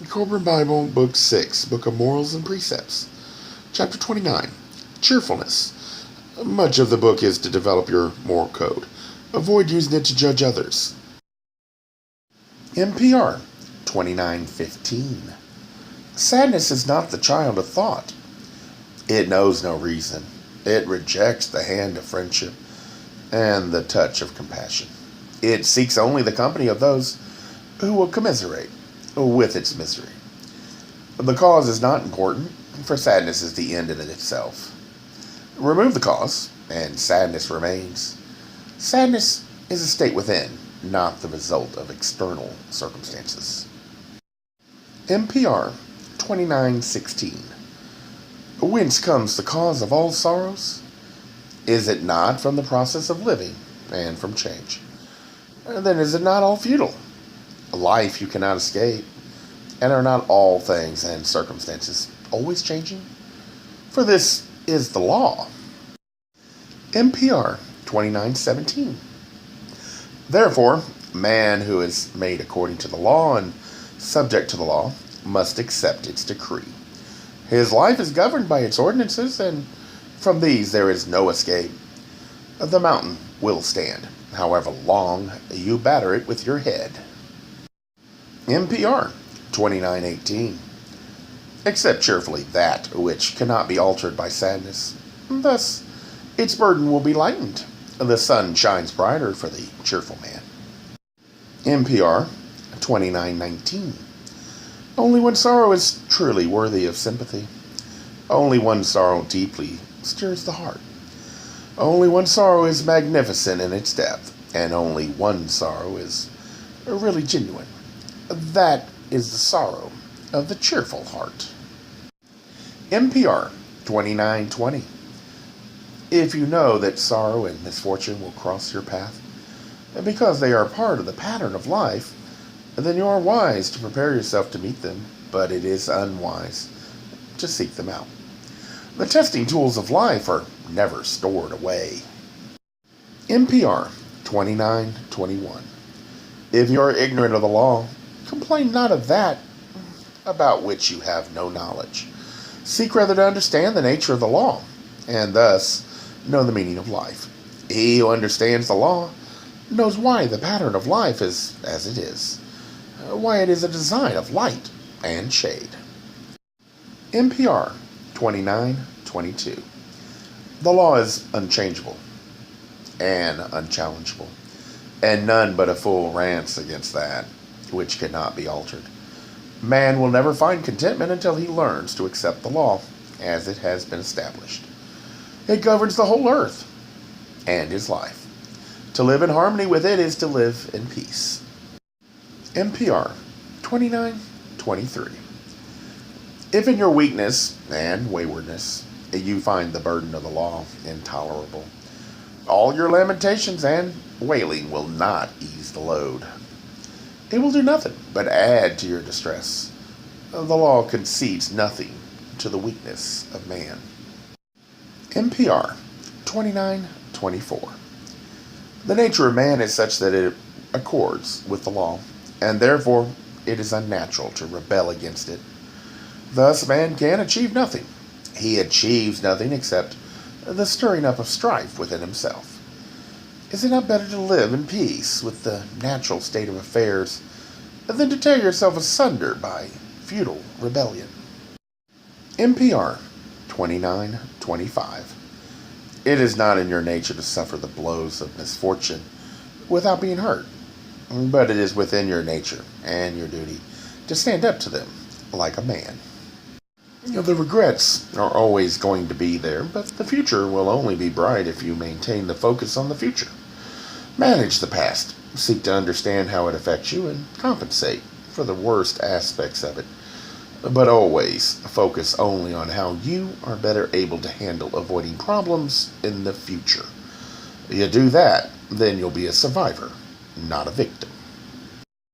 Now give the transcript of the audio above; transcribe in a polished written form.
Kolbrin Bible, Book 6, Book of Morals and Precepts, Chapter 29, Cheerfulness. Much of the book is to develop your moral code. Avoid using it to judge others. NPR 29:15. Sadness is not the child of thought. It knows no reason. It rejects the hand of friendship and the touch of compassion. It seeks only the company of those who will commiserate with its misery. The cause is not important, for sadness is the end in itself. Remove the cause, and sadness remains. Sadness is a state within, not the result of external circumstances. NPR 29:16. Whence comes the cause of all sorrows? Is it not from the process of living and from change? Then is it not all futile? Life you cannot escape, and are not all things and circumstances always changing? For this is the law. NPR 29:17. Therefore, man who is made according to the law and subject to the law must accept its decree. His life is governed by its ordinances, and from these there is no escape. The mountain will stand, however long you batter it with your head. NPR 29:18. Accept cheerfully that which cannot be altered by sadness. Thus, its burden will be lightened. The sun shines brighter for the cheerful man. NPR 29:19. Only one sorrow is truly worthy of sympathy. Only one sorrow deeply stirs the heart. Only one sorrow is magnificent in its depth, and only one sorrow is really genuine. That is the sorrow of the cheerful heart. NPR 29:20. If you know that sorrow and misfortune will cross your path, because they are part of the pattern of life, then you are wise to prepare yourself to meet them, but it is unwise to seek them out. The testing tools of life are never stored away. NPR 29:21. If you are ignorant of the law, complain not of that about which you have no knowledge. Seek rather to understand the nature of the law, and thus know the meaning of life. He who understands the law knows why the pattern of life is as it is, why it is a design of light and shade. NPR 29:22. The law is unchangeable and unchallengeable, and none but a fool rants against that which cannot be altered. Man will never find contentment until he learns to accept the law as it has been established. It governs the whole earth and his life. To live in harmony with it is to live in peace. NPR 29:23. If in your weakness and waywardness you find the burden of the law intolerable, all your lamentations and wailing will not ease the load. It will do nothing but add to your distress. The law concedes nothing to the weakness of man. NPR 29:24. The nature of man is such that it accords with the law, and therefore it is unnatural to rebel against it. Thus man can achieve nothing. He achieves nothing except the stirring up of strife within himself. Is it not better to live in peace with the natural state of affairs than to tear yourself asunder by futile rebellion? NPR 29:25. It is not in your nature to suffer the blows of misfortune without being hurt, but it is within your nature and your duty to stand up to them like a man. The regrets are always going to be there, but the future will only be bright if you maintain the focus on the future. Manage the past, seek to understand how it affects you, and compensate for the worst aspects of it. But always focus only on how you are better able to handle avoiding problems in the future. You do that, then you'll be a survivor, not a victim.